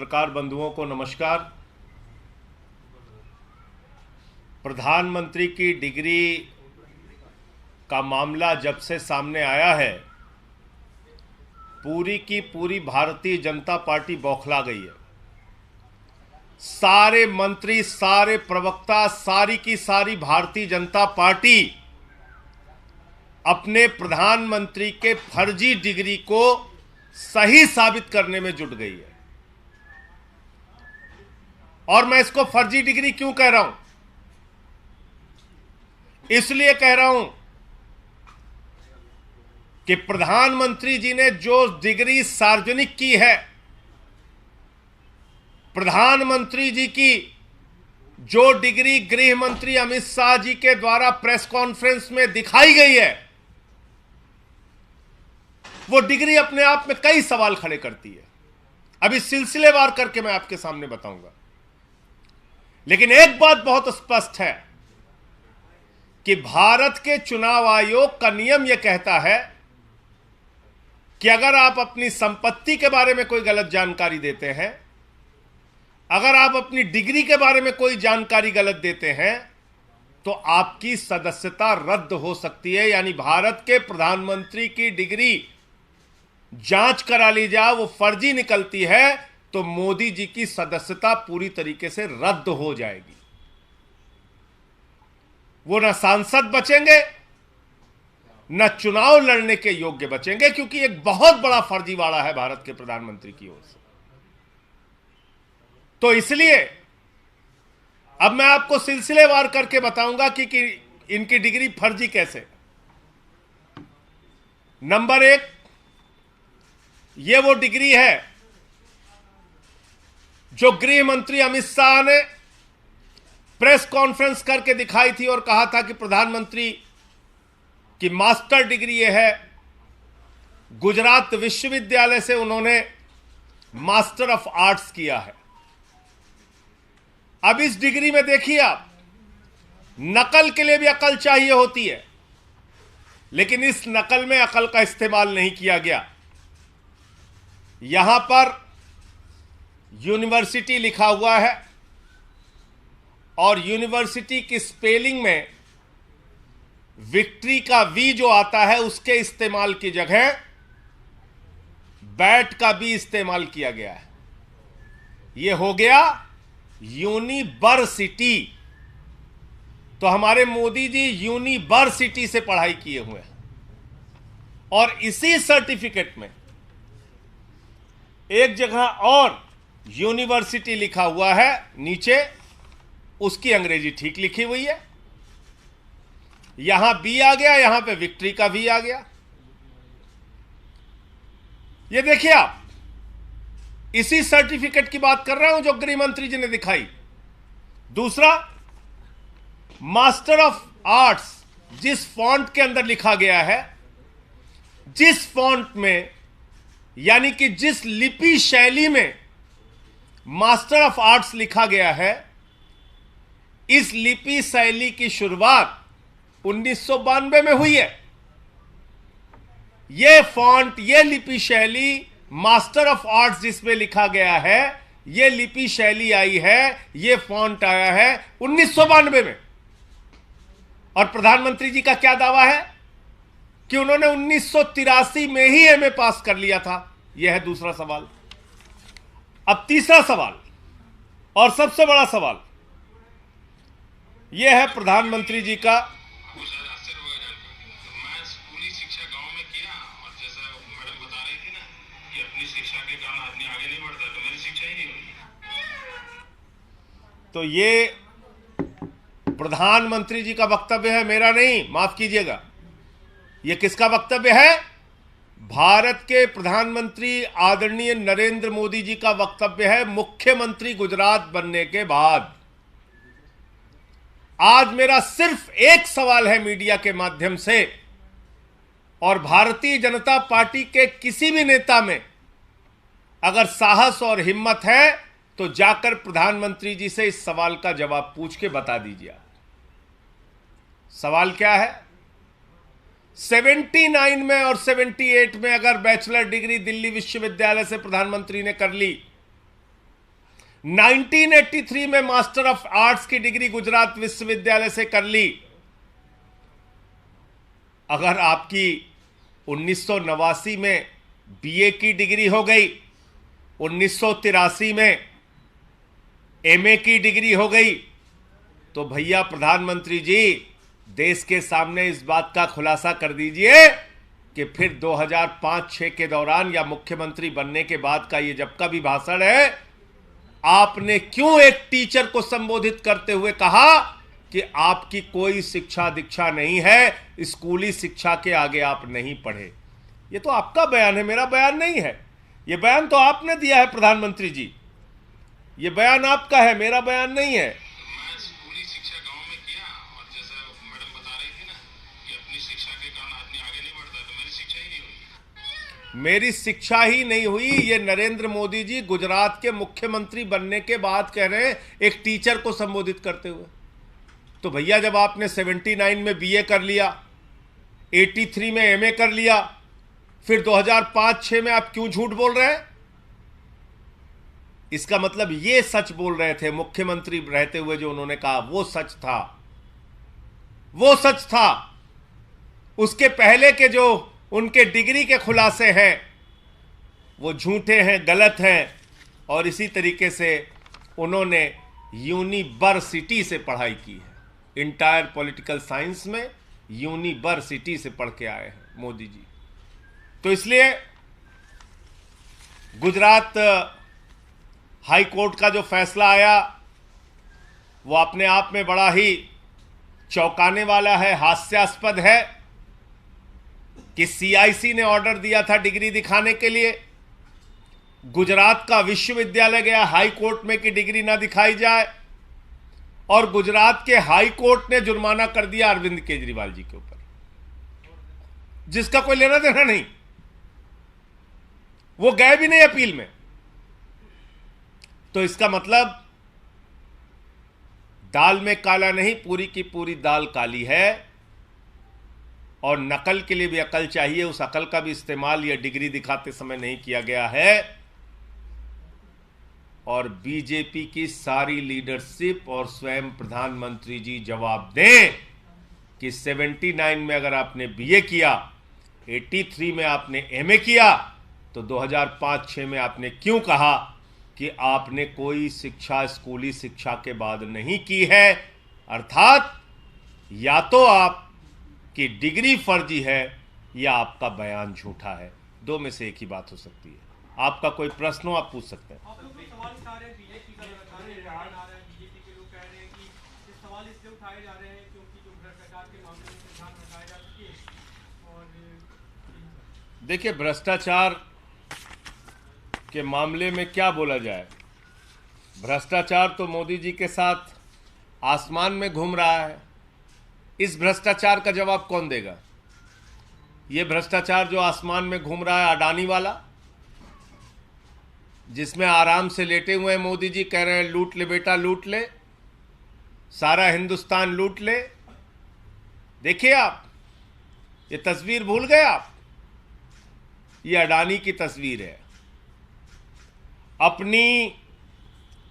पत्रकार बंधुओं को नमस्कार। प्रधानमंत्री की डिग्री का मामला जब से सामने आया है, पूरी की पूरी भारतीय जनता पार्टी बौखला गई है। सारे मंत्री, सारे प्रवक्ता, सारी की सारी भारतीय जनता पार्टी अपने प्रधानमंत्री के फर्जी डिग्री को सही साबित करने में जुट गई है। और मैं इसको फर्जी डिग्री क्यों कह रहा हूं? इसलिए कह रहा हूं कि प्रधानमंत्री जी ने जो डिग्री सार्वजनिक की है, प्रधानमंत्री जी की जो डिग्री गृह मंत्री अमित शाह जी के द्वारा प्रेस कॉन्फ्रेंस में दिखाई गई है, वो डिग्री अपने आप में कई सवाल खड़े करती है। अभी सिलसिलेवार करके मैं आपके सामने बताऊंगा। लेकिन एक बात बहुत स्पष्ट है कि भारत के चुनाव आयोग का नियम यह कहता है कि अगर आप अपनी संपत्ति के बारे में कोई गलत जानकारी देते हैं, अगर आप अपनी डिग्री के बारे में कोई जानकारी गलत देते हैं, तो आपकी सदस्यता रद्द हो सकती है। यानी भारत के प्रधानमंत्री की डिग्री जांच करा ली जाए, वो फर्जी निकलती है, तो मोदी जी की सदस्यता पूरी तरीके से रद्द हो जाएगी। वो न सांसद बचेंगे, न चुनाव लड़ने के योग्य बचेंगे, क्योंकि एक बहुत बड़ा फर्जीवाड़ा है भारत के प्रधानमंत्री की ओर से। तो इसलिए अब मैं आपको सिलसिलेवार करके बताऊंगा कि इनकी डिग्री फर्जी कैसे। नंबर एक, ये वो डिग्री है जो गृह मंत्री अमित शाह ने प्रेस कॉन्फ्रेंस करके दिखाई थी और कहा था कि प्रधानमंत्री की मास्टर डिग्री ये है। गुजरात विश्वविद्यालय से उन्होंने मास्टर ऑफ आर्ट्स किया है। अब इस डिग्री में देखिए आप, नकल के लिए भी अकल चाहिए होती है, लेकिन इस नकल में अकल का इस्तेमाल नहीं किया गया। यहां पर यूनिवर्सिटी लिखा हुआ है और यूनिवर्सिटी की स्पेलिंग में विक्ट्री का वी जो आता है, उसके इस्तेमाल की जगह बैट का बी इस्तेमाल किया गया है। यह हो गया यूनिवर्सिटी। तो हमारे मोदी जी यूनिवर्सिटी से पढ़ाई किए हुए हैं और इसी सर्टिफिकेट में एक जगह और यूनिवर्सिटी लिखा हुआ है, नीचे उसकी अंग्रेजी ठीक लिखी हुई है। यहां बी आ गया, यहां पे विक्ट्री का वी आ गया। ये देखिए आप, इसी सर्टिफिकेट की बात कर रहा हूं जो गृह मंत्री जी ने दिखाई। दूसरा, मास्टर ऑफ आर्ट्स जिस फॉन्ट के अंदर लिखा गया है, जिस फॉन्ट में यानी कि जिस लिपि शैली में मास्टर ऑफ आर्ट्स लिखा गया है, इस लिपि शैली की शुरुआत 1992 में हुई है। यह फॉन्ट, यह लिपि शैली, मास्टर ऑफ आर्ट्स जिसमें लिखा गया है, यह लिपि शैली आई है, यह फॉन्ट आया है 1992 में। और प्रधानमंत्री जी का क्या दावा है कि उन्होंने 1983 में ही एमए पास कर लिया था। यह है दूसरा सवाल। अब तीसरा सवाल और सबसे बड़ा सवाल यह है प्रधानमंत्री जी का। मैं स्कूली शिक्षा गांव में किया और जैसा मैडम बता रही थी ना कि अपनी शिक्षा के कारण आदमी आगे नहीं बढ़ता, तो मेरी शिक्षा ही नहीं हुई। तो ये प्रधानमंत्री जी का वक्तव्य है, मेरा नहीं, माफ कीजिएगा। यह किसका वक्तव्य है? भारत के प्रधानमंत्री आदरणीय नरेंद्र मोदी जी का वक्तव्य है, मुख्यमंत्री गुजरात बनने के बाद। आज मेरा सिर्फ एक सवाल है मीडिया के माध्यम से, और भारतीय जनता पार्टी के किसी भी नेता में अगर साहस और हिम्मत है तो जाकर प्रधानमंत्री जी से इस सवाल का जवाब पूछ के बता दीजिए। सवाल क्या है? 79 में और 78 में अगर बैचलर डिग्री दिल्ली विश्वविद्यालय से प्रधानमंत्री ने कर ली, 1983 में मास्टर ऑफ आर्ट्स की डिग्री गुजरात विश्वविद्यालय से कर ली। अगर आपकी 1989 में बीए की डिग्री हो गई, 1983 में एमए की डिग्री हो गई, तो भैया प्रधानमंत्री जी देश के सामने इस बात का खुलासा कर दीजिए कि फिर 2005-6 के दौरान या मुख्यमंत्री बनने के बाद का ये जब का भी भाषण है, आपने क्यों एक टीचर को संबोधित करते हुए कहा कि आपकी कोई शिक्षा दीक्षा नहीं है, स्कूली शिक्षा के आगे आप नहीं पढ़े। ये तो आपका बयान है, मेरा बयान नहीं है। ये बयान तो आपने दिया है प्रधानमंत्री जी, ये बयान आपका है, मेरा बयान नहीं है। मैं स्कूली शिक्षा गांव में किया, और जैसा मैडम बता रही थी ना कि अपनी शिक्षा के कारण आदमी आगे नहीं बढ़ता, तो मेरी शिक्षा ही नहीं हुई। मेरी शिक्षा ही नहीं हुई, ये नरेंद्र मोदी जी गुजरात के मुख्यमंत्री बनने के बाद कह रहे हैं एक टीचर को संबोधित करते हुए। तो भैया जब आपने 79 में बीए कर लिया, 83 में एमए कर लिया, फिर 2005-6 में आप क्यों झूठ बोल रहे हैं? इसका मतलब ये सच बोल रहे थे मुख्यमंत्री रहते हुए, जो उन्होंने कहा वो सच था, वो सच था। उसके पहले के जो उनके डिग्री के खुलासे हैं वो झूठे हैं, गलत हैं। और इसी तरीके से उन्होंने यूनिवर्सिटी से पढ़ाई की है, इंटायर पॉलिटिकल साइंस में यूनिवर्सिटी से पढ़ के आए हैं मोदी जी। तो इसलिए गुजरात हाई कोर्ट का जो फैसला आया वो अपने आप में बड़ा ही चौंकाने वाला है, हास्यास्पद है कि सीआईसी ने ऑर्डर दिया था डिग्री दिखाने के लिए, गुजरात का विश्वविद्यालय गया हाई कोर्ट में कि डिग्री ना दिखाई जाए, और गुजरात के हाई कोर्ट ने जुर्माना कर दिया अरविंद केजरीवाल जी के ऊपर, जिसका कोई लेना देना नहीं। वो गए भी नहीं अपील में। तो इसका मतलब दाल में काला नहीं, पूरी की पूरी दाल काली है। और नकल के लिए भी अकल चाहिए, उस अकल का भी इस्तेमाल यह डिग्री दिखाते समय नहीं किया गया है। और बीजेपी की सारी लीडरशिप और स्वयं प्रधानमंत्री जी जवाब दें कि 79 में अगर आपने बीए किया, 83 में आपने एमए किया, तो 2005-6 में आपने क्यों कहा कि आपने कोई शिक्षा स्कूली शिक्षा के बाद नहीं की है? अर्थात या तो आपकी डिग्री फर्जी है या आपका बयान झूठा है। दो में से एक ही बात हो सकती है। आपका कोई प्रश्न हो आप पूछ सकते हैं। आप लोग तो सवाल उठा रहे हैं बीजेपी का, लगातार ये बयान आ रहा है, बीजेपी के लोग कह रहे हैं कि ये सवाल इसलिए उठाए जा रहे हैं क्योंकि जो भ्रष्टाचार के मामले में संविधान हटाया जा सके। और देखिए, भ्रष्टाचार के मामले में क्या बोला जाए? भ्रष्टाचार तो मोदी जी के साथ आसमान में घूम रहा है। इस भ्रष्टाचार का जवाब कौन देगा? ये भ्रष्टाचार जो आसमान में घूम रहा है अडानी वाला, जिसमें आराम से लेटे हुए मोदी जी कह रहे हैं लूट ले बेटा लूट ले, सारा हिंदुस्तान लूट ले। देखिए आप, ये तस्वीर भूल गए आप? ये अडानी की तस्वीर है। अपनी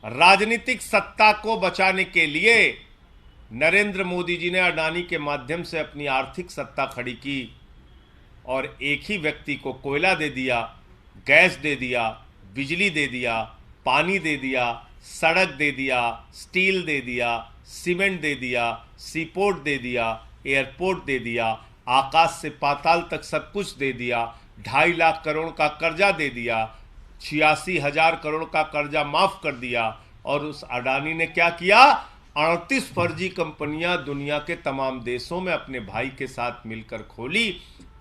राजनीतिक सत्ता को बचाने के लिए नरेंद्र मोदी जी ने अडानी के माध्यम से अपनी आर्थिक सत्ता खड़ी की और एक ही व्यक्ति को कोयला दे दिया, गैस दे दिया, बिजली दे दिया, पानी दे दिया, सड़क दे दिया, स्टील दे दिया, सीमेंट दे दिया, सीपोर्ट दे दिया, एयरपोर्ट दे दिया, आकाश से पाताल तक सब कुछ दे दिया, 2.5 लाख करोड़ का कर्जा दे दिया, 86,000 करोड़ का कर्जा माफ कर दिया। और उस अडानी ने क्या किया? 38 फर्जी कंपनियां दुनिया के तमाम देशों में अपने भाई के साथ मिलकर खोली।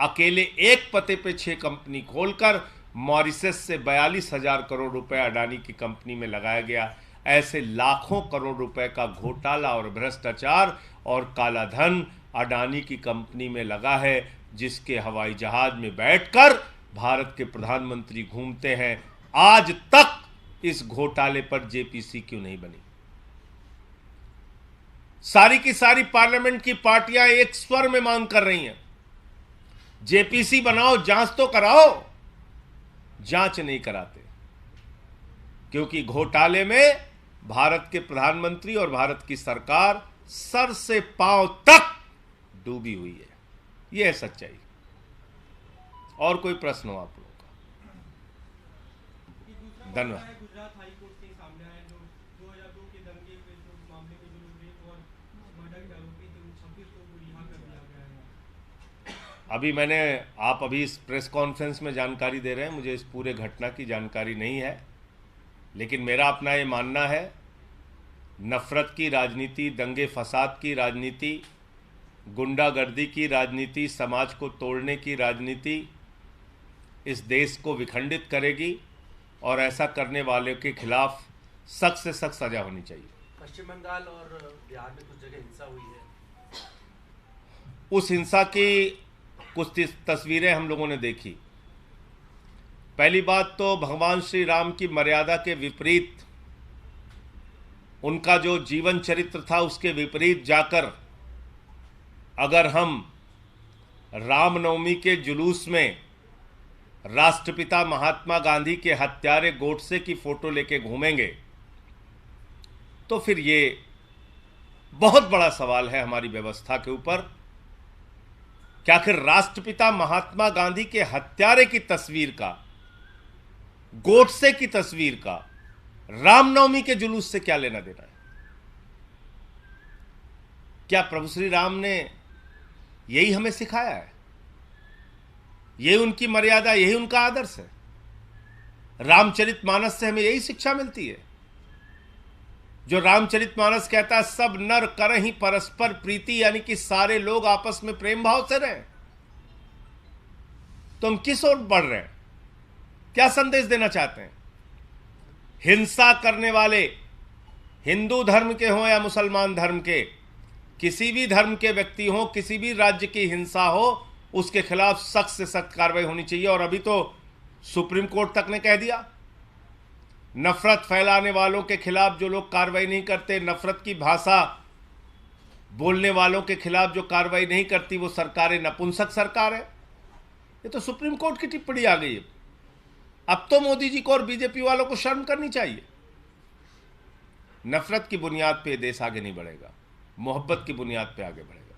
अकेले एक पते पे 6 कंपनी खोलकर मॉरिशस से 42,000 करोड़ रुपए अडानी की कंपनी में लगाया गया। ऐसे लाखों करोड़ रुपए का घोटाला और भ्रष्टाचार और काला धन अडानी की कंपनी में लगा है, जिसके हवाई जहाज में बैठकर भारत के प्रधानमंत्री घूमते हैं। आज तक इस घोटाले पर जेपीसी क्यों नहीं बनी? सारी की सारी पार्लियामेंट की पार्टियां एक स्वर में मांग कर रही हैं, जेपीसी बनाओ, जांच तो कराओ। जांच नहीं कराते। क्योंकि घोटाले में भारत के प्रधानमंत्री और भारत की सरकार सर से पांव तक डूबी हुई है। यह है सच्चाई। और कोई प्रश्न हो आप लोगों का? धन्यवाद। गुजरात हाई कोर्ट के सामने आया जो 2002 के दंगे के जो मामले में जो रेप और मर्डर के आरोपी थे उन 26 लोगों को रिहा कर दिया गया है। आप अभी इस प्रेस कॉन्फ्रेंस में जानकारी दे रहे हैं, मुझे इस पूरे घटना की जानकारी नहीं है, लेकिन मेरा अपना ये मानना है, नफरत की राजनीति, दंगे फसाद की राजनीति, गुंडागर्दी की राजनीति, समाज को तोड़ने की राजनीति इस देश को विखंडित करेगी और ऐसा करने वाले के खिलाफ सख्त से सख्त सजा होनी चाहिए। पश्चिम बंगाल और बिहार में कुछ जगह हिंसा हुई है। उस हिंसा की कुछ तस्वीरें हम लोगों ने देखी। पहली बात तो भगवान श्री राम की मर्यादा के विपरीत, उनका जो जीवन चरित्र था उसके विपरीत जाकर अगर हम रामनवमी के जुलूस में राष्ट्रपिता महात्मा गांधी के हत्यारे गोडसे की फोटो लेके घूमेंगे तो फिर ये बहुत बड़ा सवाल है हमारी व्यवस्था के ऊपर कि आखिर राष्ट्रपिता महात्मा गांधी के हत्यारे की तस्वीर का, गोडसे की तस्वीर का रामनवमी के जुलूस से क्या लेना देना है? क्या प्रभु श्री राम ने यही हमें सिखाया है? यही उनकी मर्यादा, यही उनका आदर्श है? रामचरितमानस से हमें यही शिक्षा मिलती है जो रामचरितमानस कहता है सब नर करहि परस्पर प्रीति, यानी कि सारे लोग आपस में प्रेम भाव से रहें। तो हम किस ओर बढ़ रहे हैं? क्या संदेश देना चाहते हैं? हिंसा करने वाले हिंदू धर्म के हों या मुसलमान धर्म के, किसी भी धर्म के व्यक्ति हों, किसी भी राज्य की हिंसा हो, उसके खिलाफ सख्त से सख्त कार्रवाई होनी चाहिए। और अभी तो सुप्रीम कोर्ट तक ने कह दिया, नफरत फैलाने वालों के खिलाफ जो लोग कार्रवाई नहीं करते, नफरत की भाषा बोलने वालों के खिलाफ जो कार्रवाई नहीं करती, वो सरकारें नपुंसक सरकार है। ये तो सुप्रीम कोर्ट की टिप्पणी आ गई है। अब तो मोदी जी को और बीजेपी वालों को शर्म करनी चाहिए। नफरत की बुनियाद पे देश आगे नहीं बढ़ेगा, मोहब्बत की बुनियाद पे आगे बढ़ेगा।